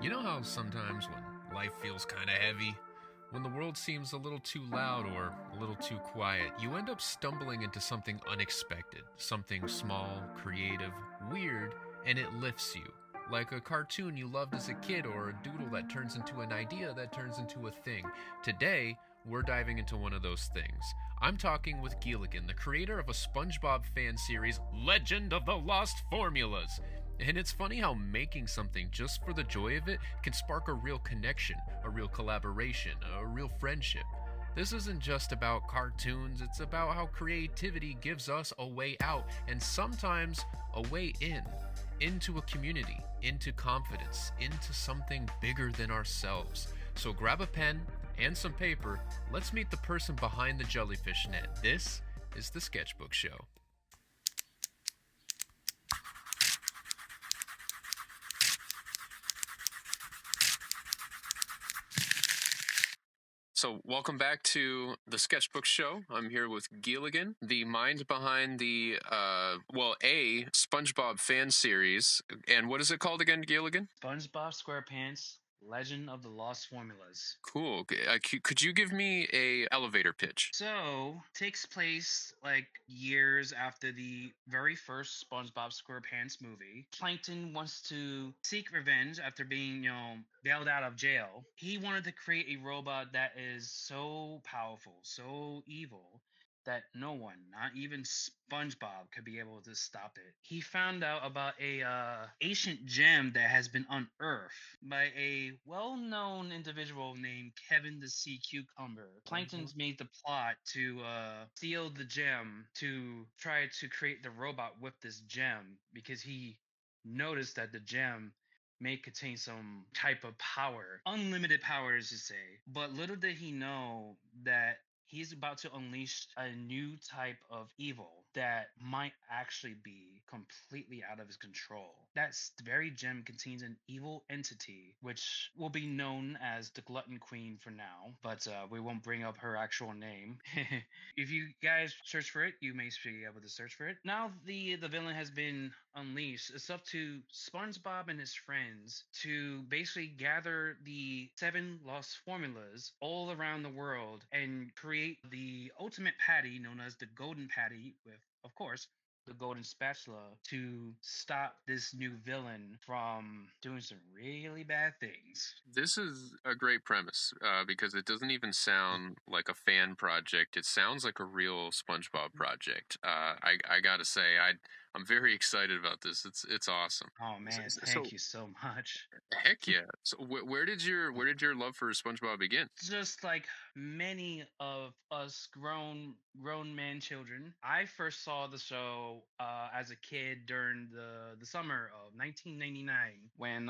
You know how sometimes when life feels kind of heavy, when the world seems a little too loud or a little too quiet, you end up stumbling into something unexpected, something small, creative, weird, and it lifts you. Like a cartoon you loved as a kid or a doodle that turns into an idea that turns into a thing. Today, we're diving into one of those things. I'm talking with Geeligan, the creator of a SpongeBob fan series, Legend of the Lost Formulas. And it's funny how making something just for the joy of it can spark a real connection, a real collaboration, a real friendship. This isn't just about cartoons, it's about how creativity gives us a way out and sometimes a way in. Into a community, into confidence, into something bigger than ourselves. So grab a pen and some paper. Let's meet the person behind the jellyfish net. This is the Sketchbook Show. So, welcome back to the Sketchbook Show. I'm here with Geeligan, the mind behind the, a SpongeBob fan series. And what is it called again, Geeligan? SpongeBob SquarePants, Legend of the Lost Formulas. Cool. Could you give me a elevator pitch? So, takes place like years after the very first SpongeBob SquarePants movie. Plankton wants to seek revenge after being, bailed out of jail. He wanted to create a robot that is so powerful, so evil, that no one, not even SpongeBob, could be able to stop it. He found out about a ancient gem that has been unearthed by a well-known individual named Kevin the Sea Cucumber. Plankton's made the plot to steal the gem to try to create the robot with this gem because he noticed that the gem may contain some type of power, unlimited power, as you say. But little did he know that he's about to unleash a new type of evil that might actually be completely out of his control. That very gem contains an evil entity, which will be known as the Glutton Queen for now, but we won't bring up her actual name. If you guys search for it, you may be able to search for it. Now the villain has been unleashed. It's up to SpongeBob and his friends to basically gather the 7 lost formulas all around the world and create the ultimate patty known as the Golden Patty with, of course, the golden spatula to stop this new villain from doing some really bad things. This is a great premise because it doesn't even sound like a fan project. It sounds like a real SpongeBob project. I gotta say, I'm very excited about this. It's awesome. Oh So, man, so thank you so much. heck yeah. So where did your love for SpongeBob begin? Just like many of us grown man children, I first saw the show as a kid during the summer of 1999 when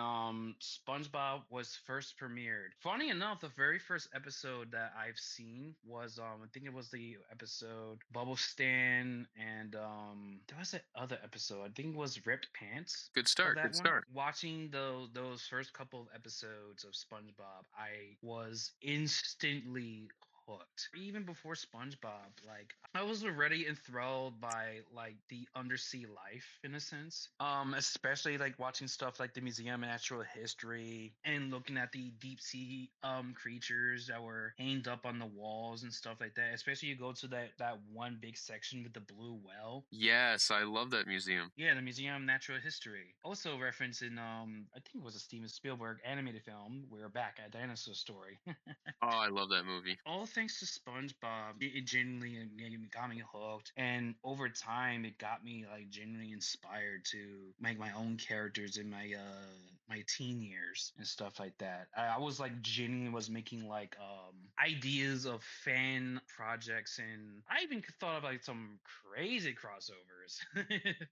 SpongeBob was first premiered. Funny enough, the very first episode that I've seen was I think it was the episode Bubble Stan, and there was that other episode, I think it was Ripped Pants. Good Of start. that Good one, start. watching those first couple of episodes of SpongeBob, I was instantly hooked. Even before SpongeBob, like I was already enthralled by like the undersea life in a sense. Especially like watching stuff like the Museum of Natural History and looking at the deep sea creatures that were hanged up on the walls and stuff like that. Especially you go to that one big section with the blue well. Yes, I love that museum. Yeah, the Museum of Natural History. Also referenced in I think it was a Steven Spielberg animated film. We're back at Dinosaur Story. Oh, I love that movie. All thanks to SpongeBob, it genuinely got me hooked, and over time, it got me like genuinely inspired to make my own characters in my teen years and stuff like that. I was like genuinely was making like ideas of fan projects, and I even thought of like some crazy crossovers.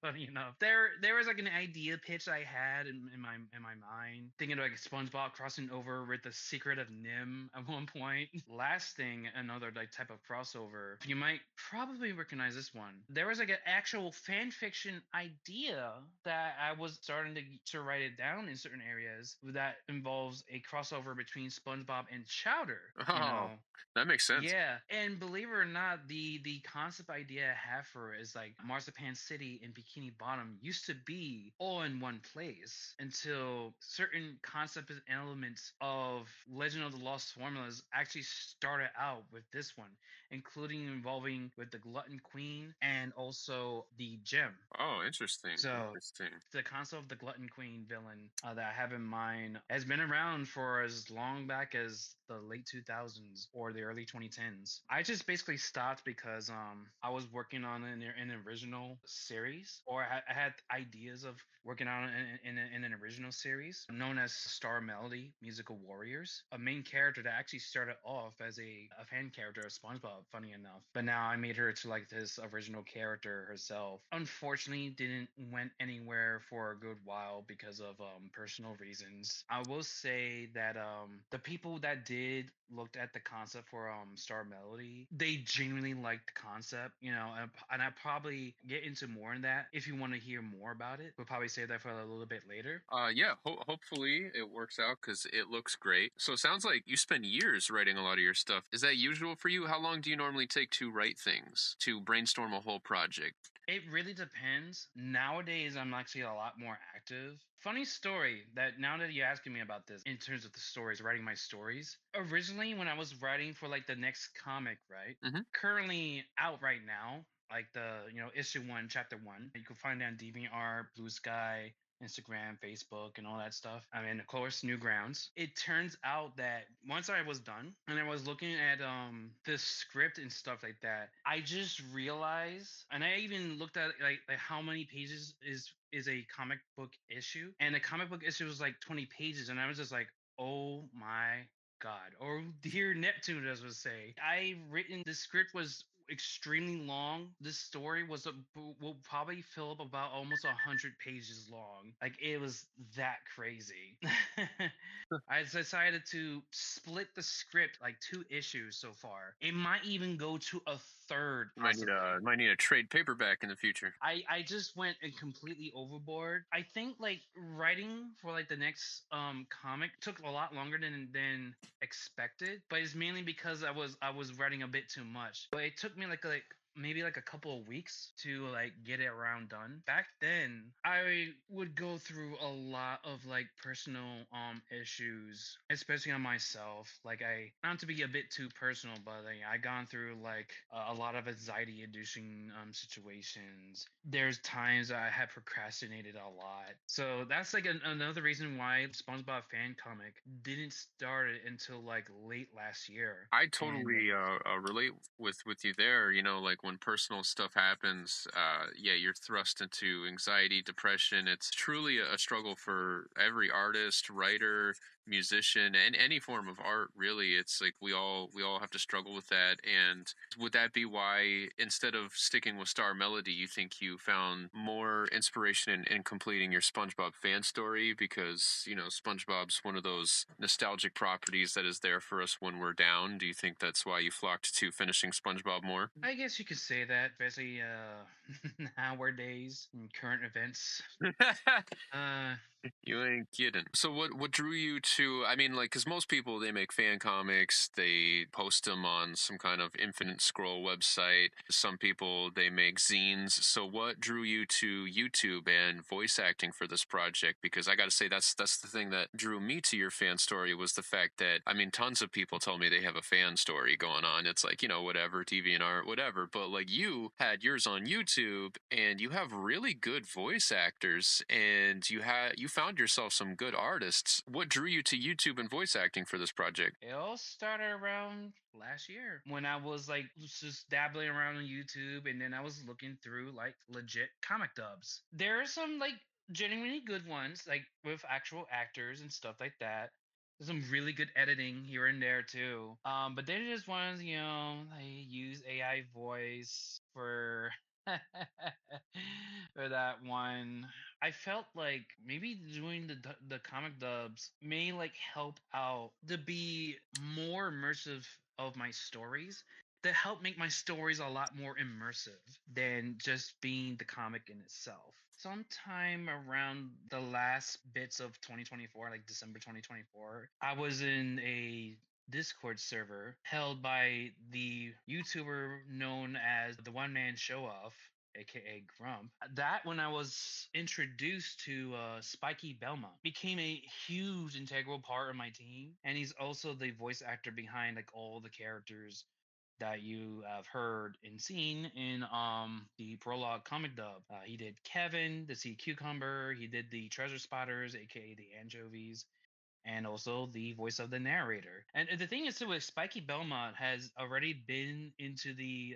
Funny enough, there was like an idea pitch I had in my mind, thinking of like SpongeBob crossing over with the Secret of Nim at one point. Last thing, another like type of crossover. You might probably recognize this one. There was like an actual fan fiction idea that I was starting to write it down and certain areas that involves a crossover between SpongeBob and Chowder. You Oh, know, that makes sense. yeah, and believe it or not, the concept idea I have for it is like Marzipan City and Bikini Bottom used to be all in one place until certain concepts and elements of Legend of the Lost Formulas actually started out with this one, including involving with the Glutton Queen and also the Gem. Oh, interesting. So Interesting. the concept of the Glutton Queen villain that I have in mind has been around for as long back as the late 2000s or the early 2010s. I just basically stopped because I was working on an original series, or I had ideas of working on in an original series known as Star Melody Musical Warriors, a main character that actually started off as a fan character of SpongeBob, funny enough, but now I made her to like this original character herself. Unfortunately, didn't went anywhere for a good while because of personal reasons. I will say that the people that did looked at the concept for Star Melody, they genuinely liked the concept, you know, and I probably get into more in that if you want to hear more about it. We'll probably save that for a little bit later. Yeah, hopefully it works out because it looks great. So it sounds like you spend years writing a lot of your stuff. Is that usual for you? How long do you normally take to write things, to brainstorm a whole project? It really depends. Nowadays, I'm actually a lot more active. Funny story that now that you're asking me about this in terms of the stories, writing my stories. Originally, when I was writing for like the next comic, right? Mm-hmm. Currently out right now, like the, you know, issue one, chapter one. You can find it on DeviantArt, Blue Sky, Instagram, Facebook, and all that stuff. I mean, of course, Newgrounds. It turns out that once I was done and I was looking at the script and stuff like that, I just realized, and I even looked at like how many pages is a comic book issue, and the comic book issue was like 20 pages, and I was just like, oh my God, or dear Neptune, as would say. I written the script was extremely long. This story will probably fill up about almost 100 pages long. Like it was that crazy. I decided to split the script like 2 issues so far. It might even go to a third You might possibly. might need a trade paperback in the future. I just went completely overboard. I think like writing for like the next comic took a lot longer than expected, but it's mainly because I was writing a bit too much. But it took me like maybe like a couple of weeks to like get it around done. Back then, I would go through a lot of like personal issues, especially on myself. Like I not to be a bit too personal, but like, I gone through like a lot of anxiety inducing situations. There's times I had procrastinated a lot. So that's like another reason why SpongeBob fan comic didn't start it until like late last year. I And totally relate with you there. You know, like when personal stuff happens, yeah, you're thrust into anxiety, depression. It's truly a struggle for every artist, writer, musician, and any form of art. Really, it's like we all have to struggle with that. And would that be why instead of sticking with Star Melody, you think you found more inspiration in completing your SpongeBob fan story? Because you know, SpongeBob's one of those nostalgic properties that is there for us when we're down. Do you think that's why you flocked to finishing SpongeBob more? I guess you could say that, especially nowadays in current events. Uh, You ain't kidding. So what drew you to, I mean, like, because most people, they make fan comics, they post them on some kind of infinite scroll website. Some people, they make zines. So what drew you to YouTube and voice acting for this project? Because I got to say, that's the thing that drew me to your fan story, was the fact that, I mean, tons of people tell me they have a fan story going on. It's like, you know, whatever, DeviantArt, whatever. But like, you had yours on YouTube, and you have really good voice actors, and you found yourself some good artists. What drew you to YouTube and voice acting for this project? it all started around last year when I was like just dabbling around on YouTube, and then I was looking through like legit comic dubs. There are some like genuinely good ones, like with actual actors and stuff like that. There's some really good editing here and there too. But then there's ones, you know, they use AI voice for for that one. I felt like maybe doing the comic dubs may like help out to be more immersive of my stories, to help make my stories a lot more immersive than just being the comic in itself. sometime around the last bits of 2024, like December 2024. I was in a Discord server held by the YouTuber known as the One Man Show Off, aka Grump. That when I was introduced to Spiky Belmont, became a huge integral part of my team, and he's also the voice actor behind like all the characters that you have heard and seen in the prologue comic dub. He did Kevin, the sea cucumber. He did the treasure spotters, aka the anchovies, and also the voice of the narrator. And the thing is, too, with Spiky Belmont has already been into the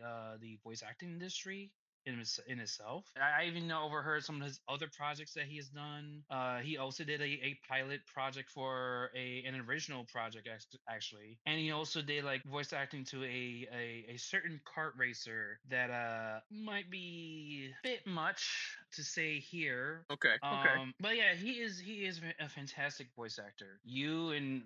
voice acting industry in itself. I even know overheard some of his other projects that he has done. He also did a pilot project for an original project actually, and he also did like voice acting to a certain kart racer that might be a bit much to say here. Okay. Okay. But yeah, he is a fantastic voice actor. You and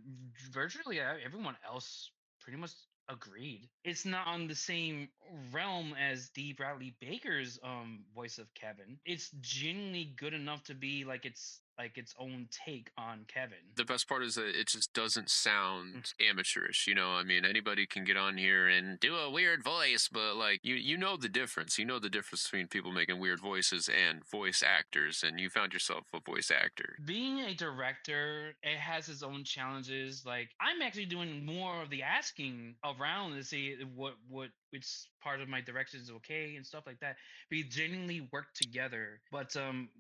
virtually everyone else pretty much agreed. It's not on the same realm as D. Bradley Baker's voice of Kevin. It's genuinely good enough to be like its own take on Kevin. The best part is that it just doesn't sound amateurish. You know, I mean, anybody can get on here and do a weird voice, but like you know the difference. You know the difference between people making weird voices and voice actors, and you found yourself a voice actor. Being a director, it has its own challenges. Like I'm actually doing more of the asking around to see what which part of my direction is okay and stuff like that. We genuinely work together. But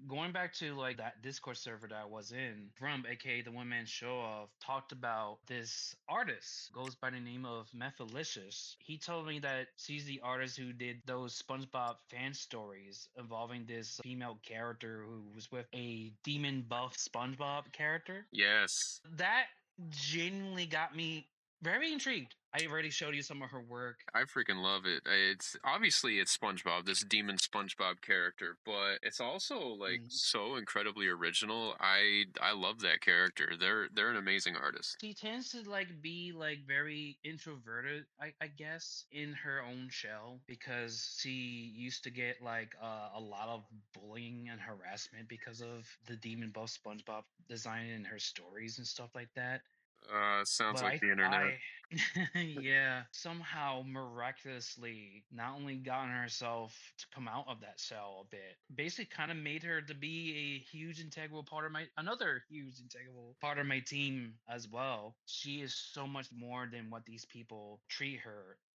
going back to like that Discord server that I was in, Grump, aka the One Man Show Off, talked about this artist goes by the name of Methalicious. He told me that she's the artist who did those SpongeBob fan stories involving this female character who was with a demon buff SpongeBob character. Yes. That genuinely got me very intrigued. I already showed you some of her work. I freaking love it. It's obviously it's SpongeBob, this demon SpongeBob character, but it's also like so incredibly original. I love that character. They're an amazing artist. She tends to like be like very introverted, I guess, in her own shell because she used to get like a lot of bullying and harassment because of the demon buff SpongeBob design in her stories and stuff like that. Sounds But like the internet. yeah, somehow miraculously not only gotten herself to come out of that cell a bit, basically kind of made her to be a huge integral part of another huge integral part of my team as well. She is so much more than what these people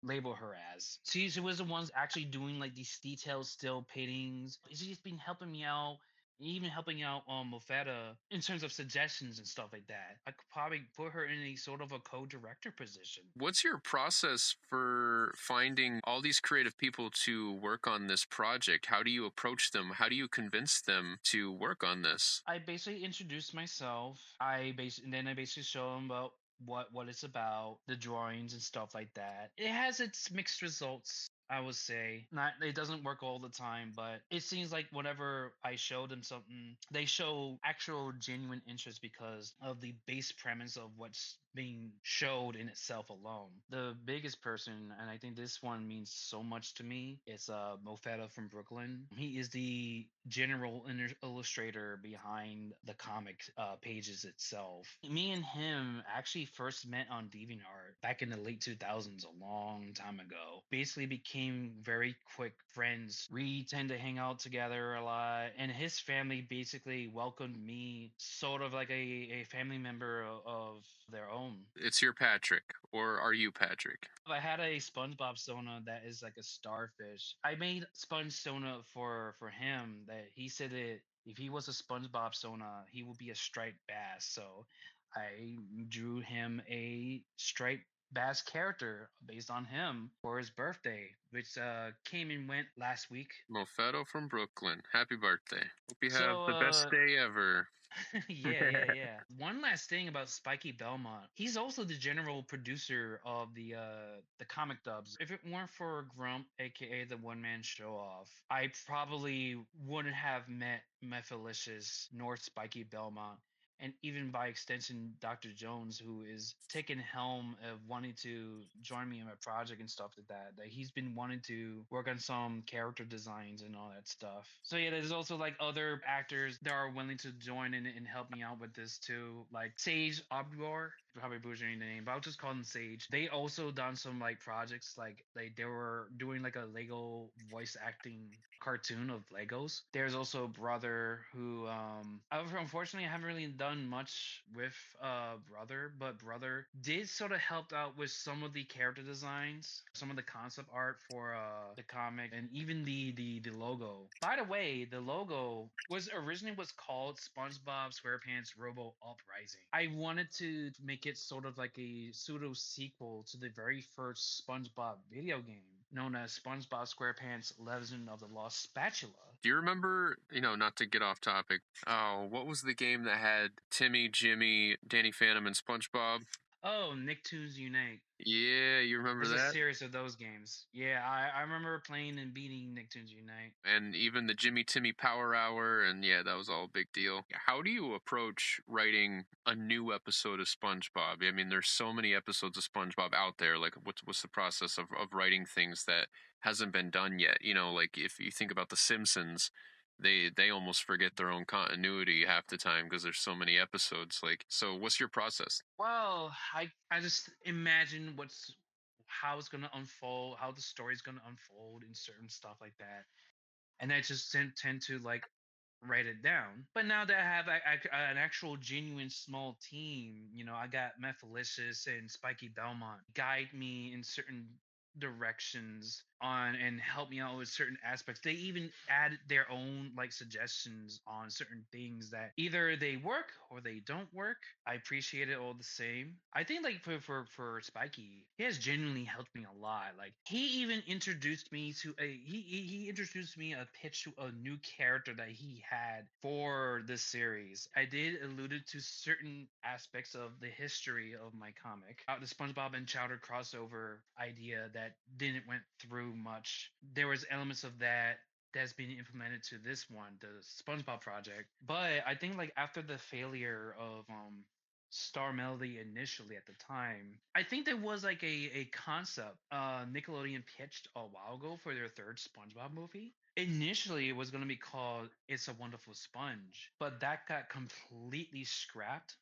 label her as. She was the ones actually doing like these detailed still paintings. She's been helping me out, even helping out Mofetta in terms of suggestions and stuff like that. I could probably put her in a sort of a co-director position. What's your process for finding all these creative people to work on this project? How do you approach them? How do you convince them to work on this? I basically introduce myself. Then I basically show them about what it's about, the drawings and stuff like that. It has its mixed results, I would say. Not it doesn't work all the time, but it seems like whenever I show them something, they show actual genuine interest because of the base premise of what's being showed in itself alone. The biggest person, and I think this one means so much to me, is Mofetta from Brooklyn. He is the general illustrator behind the comic pages itself. Me and him actually first met on DeviantArt back in the late 2000s, a long time ago. Basically became very quick friends. We tend to hang out together a lot, and his family basically welcomed me sort of like a family member of their own. It's your Patrick, or are you Patrick? I had a SpongeBob Sona that is like a starfish. I made Sponge Sona for him that he said that if he was a SpongeBob Sona, he would be a striped bass. So I drew him a striped bass character based on him for his birthday, which came and went last week. Mofetto from Brooklyn. Happy birthday. Hope you have So the best day ever. yeah. One last thing about Spiky Belmont. He's also the general producer of the comic dubs. If it weren't for Grump, aka the One Man Show Off, I probably wouldn't have met Mephalicious nor Spiky Belmont and even by extension, Dr. Jones, who is taking helm of wanting to join me in my project and stuff like that. That he's been wanting to work on some character designs and all that stuff. So yeah, there's also like other actors that are willing to join in and help me out with this too, like Sage Obdor. Probably butchering the name, but I'll just call them Sage. They also done some like projects, like they were doing like a Lego voice acting cartoon of Legos. There's also Brother who unfortunately I haven't really done much with Brother, but Brother did sort of help out with some of the character designs, some of the concept art for the comic, and even the logo. By the way, the logo was originally was called SpongeBob SquarePants Robo Uprising. I wanted to make it sort of like a pseudo sequel to the very first SpongeBob video game known as SpongeBob SquarePants Legend of the Lost Spatula. Do you remember, not to get off topic, what was the game that had Timmy, Jimmy, Danny Phantom, and SpongeBob? Oh, Nicktoons Unite. Yeah, you remember There's a that? series of those games. Yeah, I remember playing and beating Nicktoons Unite. And even the Jimmy Timmy Power Hour, and yeah, that was all a big deal. How do you approach writing a new episode of SpongeBob? I mean, there's so many episodes of SpongeBob out there. Like, what's the process of writing things that hasn't been done yet? Like if you think about The Simpsons, they almost forget their own continuity half the time because there's so many episodes. Like, so what's your process? Well, I just imagine how it's gonna unfold, how the story's gonna unfold, and certain stuff like that, and I just tend to like write it down. But now that I have an actual genuine small team, I got Methalicious and Spiky Belmont guide me in certain directions on and help me out with certain aspects. They even add their own like suggestions on certain things that either they work or they don't work. I appreciate it all the same. I think like for Spiky, he has genuinely helped me a lot. Like he even introduced me to he introduced me a pitch to a new character that he had for this series. I did alluded to certain aspects of the history of my comic, the SpongeBob and Chowder crossover idea that didn't went through much. There was elements of that that's been implemented to this one, the SpongeBob project. But I think like after the failure of Star Melody initially at the time, I think there was like a concept Nickelodeon pitched a while ago for their third SpongeBob movie. Initially, it was going to be called It's a Wonderful Sponge, but that got completely scrapped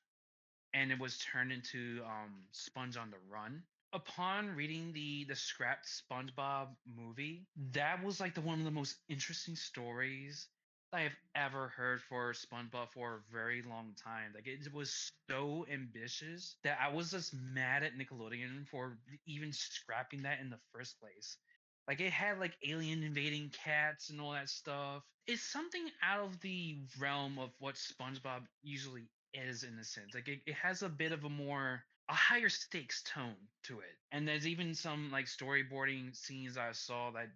and it was turned into Sponge on the Run. Upon reading the scrapped SpongeBob movie, that was like one of the most interesting stories I have ever heard for SpongeBob for a very long time. Like it was so ambitious that I was just mad at Nickelodeon for even scrapping that in the first place. Like it had like alien invading cats and all that stuff. It's something out of the realm of what SpongeBob usually is in a sense. Like it has a bit of a higher stakes tone to it. And there's even some like storyboarding scenes I saw that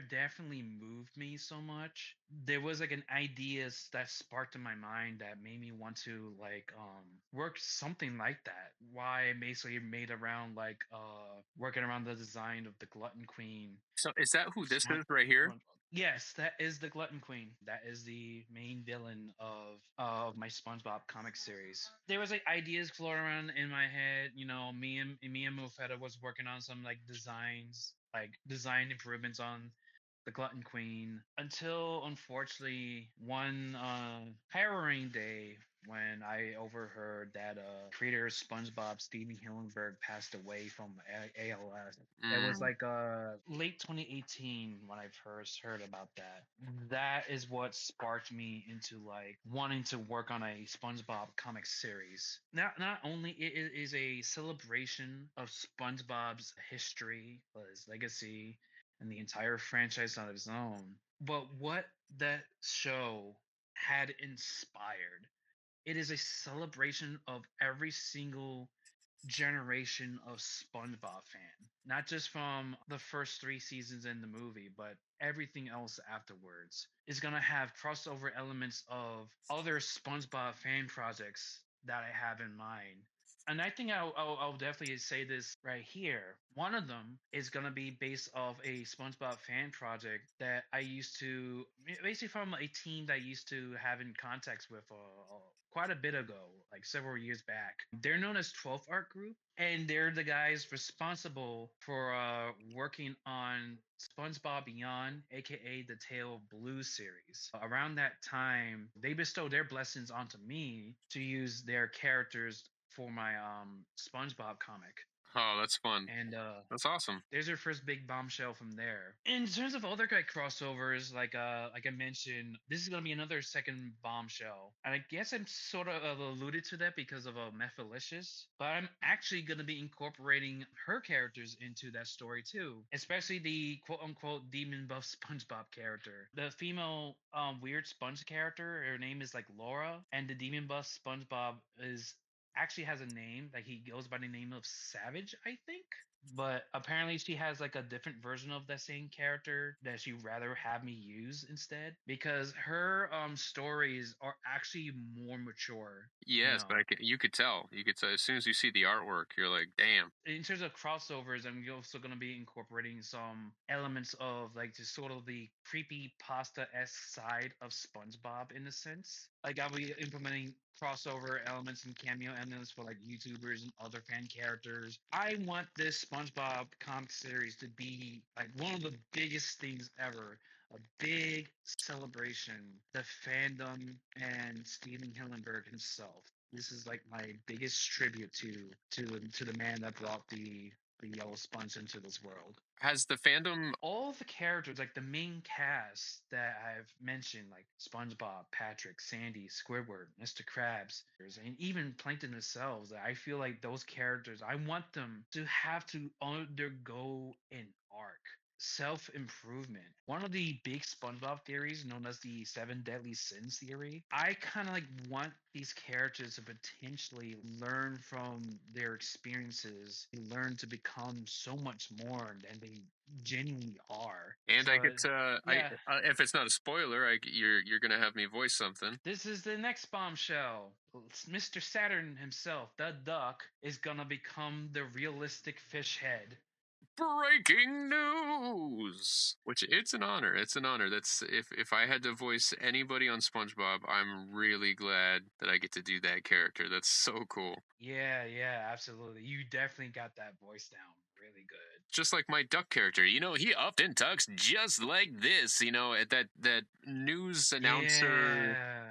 definitely moved me so much. There was like an idea that sparked in my mind that made me want to like work something like that. Why I basically made around like working around the design of the Glutton Queen. So is that who this Spon- is right here? Yes, that is the Glutton Queen. That is the main villain of my SpongeBob comic series. There was like ideas floating around in my head. Me and Mufetta was working on some like design improvements on the Glutton Queen until unfortunately one harrowing day when I overheard that creator of SpongeBob Steven Hillenberg passed away from ALS. It was like late 2018 when I first heard about that. That is what sparked me into like wanting to work on a SpongeBob comic series. Not only it is a celebration of SpongeBob's history, his legacy, and the entire franchise on its own. But what that show had inspired, it is a celebration of every single generation of SpongeBob fan. Not just from the first three seasons in the movie, but everything else afterwards is going to have crossover elements of other SpongeBob fan projects that I have in mind. And I think I'll definitely say this right here. One of them is gonna be based off a SpongeBob fan project that I used to basically from a team that I used to have in contacts with quite a bit ago, like several years back. They're known as 12th Art Group, and they're the guys responsible for working on SpongeBob Beyond, aka the Tale of Blue series. Around that time, they bestowed their blessings onto me to use their characters for my SpongeBob comic. Oh, that's fun. And That's awesome. there's your first big bombshell from there. In terms of other like crossovers, like I mentioned, this is gonna be another second bombshell, and I guess I'm sort of alluded to that because of Methalicious, but I'm actually gonna be incorporating her characters into that story too, especially the quote unquote demon buff SpongeBob character, the female weird sponge character. Her name is like Laura, and the demon buff SpongeBob is actually has a name, like he goes by the name of Savage, I think. But apparently she has like a different version of that same character that she'd rather have me use instead, because her stories are actually more mature, you Yes, know. but you could tell. You could tell as soon as you see the artwork, you're like, damn. In terms of crossovers, I'm also going to be incorporating some elements of like just sort of the creepy pasta-esque side of SpongeBob in a sense. Like I'll be implementing crossover elements and cameo elements for like YouTubers and other fan characters. I want this SpongeBob comic series to be like one of the biggest things ever. A big celebration, the fandom and Steven Hillenberg himself. This is like my biggest tribute to the man that brought the yellow sponge into this world. Has the fandom? All the characters, like the main cast that I've mentioned, like SpongeBob, Patrick, Sandy, Squidward, Mr. Krabs, and even Plankton themselves, I feel like those characters, I want them to have to undergo an arc. Self improvement. One of the big SpongeBob theories, known as the Seven Deadly Sins theory, I kind of like want these characters to potentially learn from their experiences, learn to become so much more than they genuinely are. And So I get to, yeah, if it's not a spoiler, you're gonna have me voice something. this is the next bombshell. Mr. Saturn himself, the duck, is gonna become the realistic fish head. Breaking news! Which it's an honor. It's an honor. That's if I had to voice anybody on SpongeBob, I'm really glad that I get to do that character. That's so cool. Yeah, absolutely. You definitely got that voice down really good. Just like my duck character, he often talks just like this. At that news announcer. Yeah.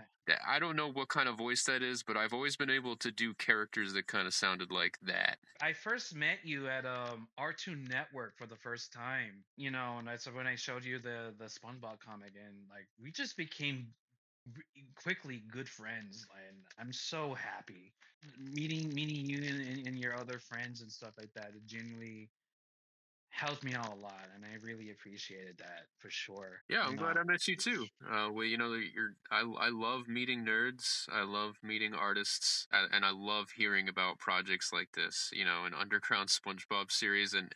I don't know what kind of voice that is, but I've always been able to do characters that kind of sounded like that. I first met you at R2 Network for the first time, and that's when I showed you the SpongeBob comic, and like we just became quickly good friends, and I'm so happy meeting you and your other friends and stuff like that. It genuinely helped me out a lot, and I really appreciated that for sure. Yeah, I'm glad I met you too. Well, I love meeting nerds. I love meeting artists, and I love hearing about projects like this. An underground SpongeBob series, and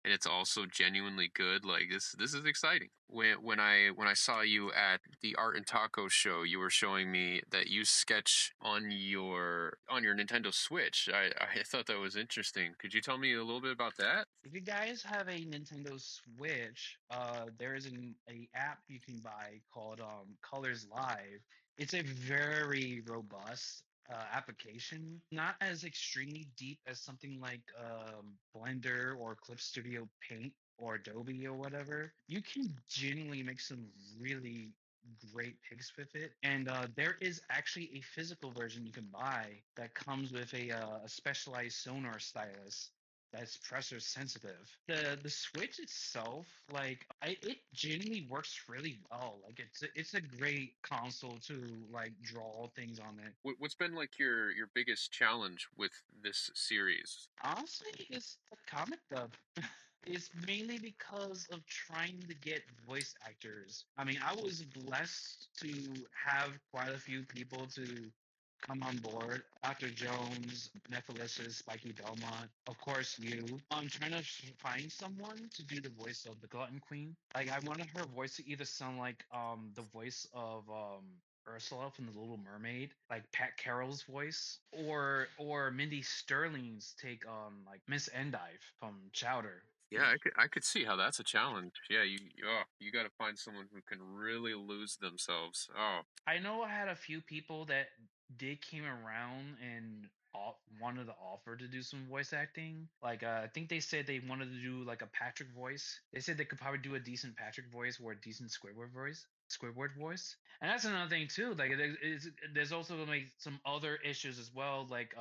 it's also genuinely good. Like this is exciting. When I saw you at the Art and Taco show, you were showing me that you sketch on your Nintendo Switch. I thought that was interesting. Could you tell me a little bit about that? If you guys have a Nintendo Switch, there is a app you can buy called Colors Live. It's a very robust application, not as extremely deep as something like Blender or Clip Studio Paint or Adobe or whatever. You can genuinely make some really great pics with it, and there is actually a physical version you can buy that comes with a specialized sonar stylus that's pressure sensitive. The Switch itself, like it genuinely works really well. Like it's a great console to like draw things on it. What's been like your biggest challenge with this series? Honestly, it's the comic dub. It's mainly because of trying to get voice actors. I mean, I was blessed to have quite a few people to come on board. Dr. Jones, Nephilis, Spiky Belmont, of course you. I'm trying to find someone to do the voice of the Glutton Queen. Like I wanted her voice to either sound like the voice of Ursula from The Little Mermaid, like Pat Carroll's voice, or Mindy Sterling's take on like Miss Endive from Chowder. Yeah, I could see how that's a challenge. Yeah, you got to find someone who can really lose themselves. Oh, I know I had a few people that did came around and wanted to offer to do some voice acting. Like I think they said they wanted to do like a Patrick voice. They said they could probably do a decent Patrick voice or a decent Squidward voice. Squidward voice, and that's another thing too. Like there's also like some other issues as well. Like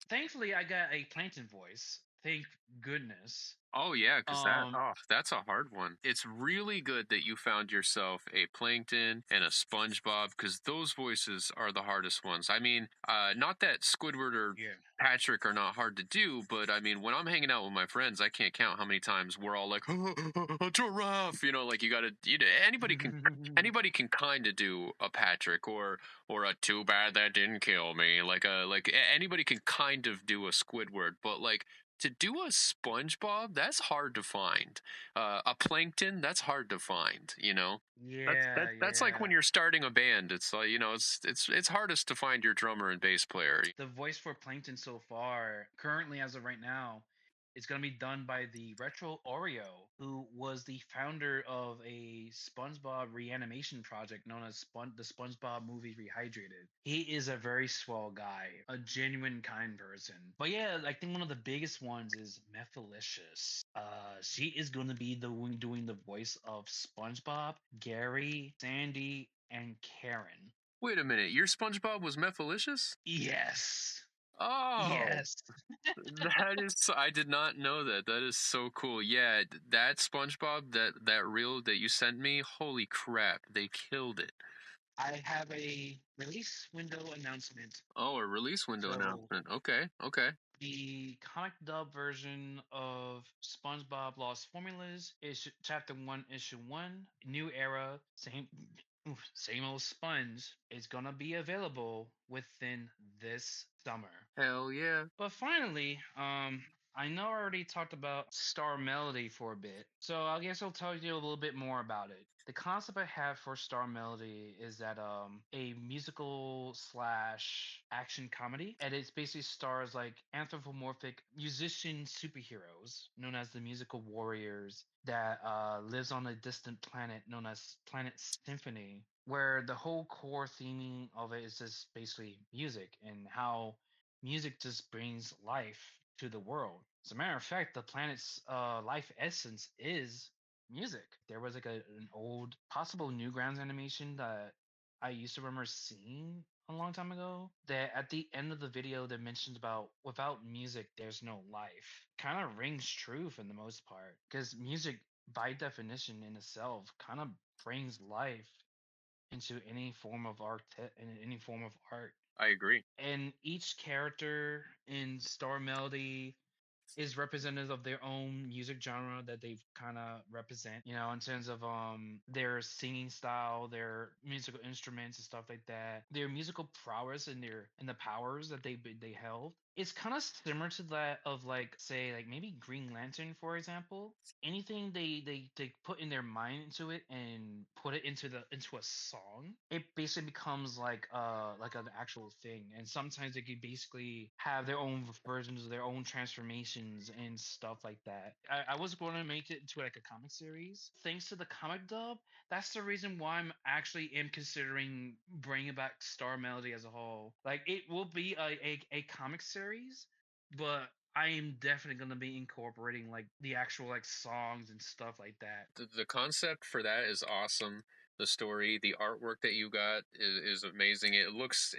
thankfully I got a Plankton voice. Thank goodness. oh yeah, because Um, that's a hard one. It's really good that you found yourself a Plankton and a SpongeBob because those voices are the hardest ones. I mean, not that Squidward or yeah. Patrick are not hard to do, but I mean, when I'm hanging out with my friends, I can't count how many times we're all like, a giraffe, like you gotta, anybody can kind of do a Patrick or a too bad that didn't kill me, anybody can kind of do a Squidward, but like to do a SpongeBob, that's hard to find. A Plankton, that's hard to find. Yeah, That's like when yeah. you're starting a band. It's like it's hardest to find your drummer and bass player. The voice for Plankton so far, currently as of right now, is going to be done by the Retro Oreo, who was the founder of a SpongeBob reanimation project known as the SpongeBob movie Rehydrated. He is a very swell guy, a genuine kind person. But yeah, I think one of the biggest ones is Methalicious. She is going to be the one doing the voice of SpongeBob, Gary, Sandy, and Karen. Wait a minute, your SpongeBob was Methalicious? Yes. Oh, Yes. that is. I did not know that. That is so cool. Yeah, that SpongeBob, that reel that you sent me. Holy crap, they killed it. I have a release window announcement. Oh, a release window So announcement. Okay, okay. the comic dub version of SpongeBob Lost Formulas is Chapter 1, Issue 1, New Era, same old Sponge is gonna be available within this summer. Hell yeah. But finally, I know I already talked about Star Melody for a bit, so I guess I'll tell you a little bit more about it. The concept I have for Star Melody is that a musical slash action comedy, and it basically stars like anthropomorphic musician superheroes known as the Musical Warriors that lives on a distant planet known as Planet Symphony, where the whole core theming of it is just basically music and how music just brings life to the world. As a matter of fact, the planet's life essence is music. There was like an old possible Newgrounds animation that I used to remember seeing a long time ago that at the end of the video that mentions about without music there's no life. Kind of rings true for the most part because music by definition in itself kind of brings life into any form of art in any form of art, I agree. and each character in Star Melody is representative of their own music genre that they've kind of represent, in terms of their singing style, their musical instruments and stuff like that, their musical prowess and the powers that they held. It's kind of similar to that of like say like maybe Green Lantern, for example. Anything they put in their mind into it and put it into a song, it basically becomes like an actual thing. And sometimes they could basically have their own versions of their own transformations and stuff like that. I was going to make it into like a comic series thanks to the comic dub. That's the reason why I'm actually am considering bringing back Star Melody as a whole. Like it will be a comic series, but I am definitely going to be incorporating like the actual like songs and stuff like that. The concept for that is awesome. The story, the artwork that you got is amazing. It looks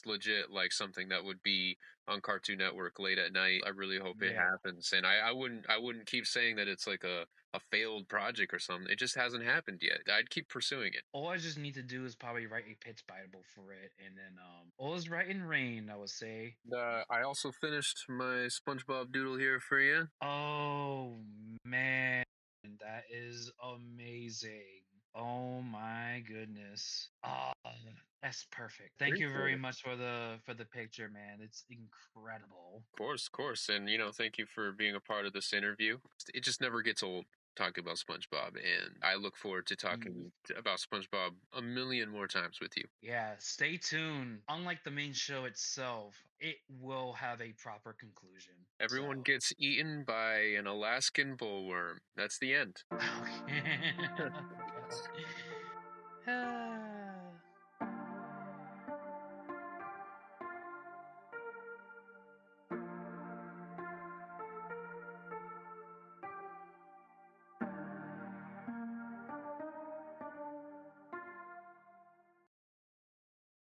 legit like something that would be on Cartoon Network late at night. I really hope it Yeah. happens. And I wouldn't keep saying that it's like a failed project or something. It just hasn't happened yet. I'd keep pursuing it. All I just need to do is probably write a pitch Bible for it, and then all is right in rain, I would say. I also finished my SpongeBob doodle here for you. Oh man, that is amazing. Oh my goodness. Ah, that's perfect. Thank you Appreciate very it. much for the picture, man. It's incredible. Of course, of course. And thank you for being a part of this interview. It just never gets old talking about SpongeBob, and I look forward to talking about SpongeBob a million more times with you. Yeah, stay tuned. Unlike the main show itself, it will have a proper conclusion. Everyone So- gets eaten by an Alaskan bullworm. That's the end. Okay.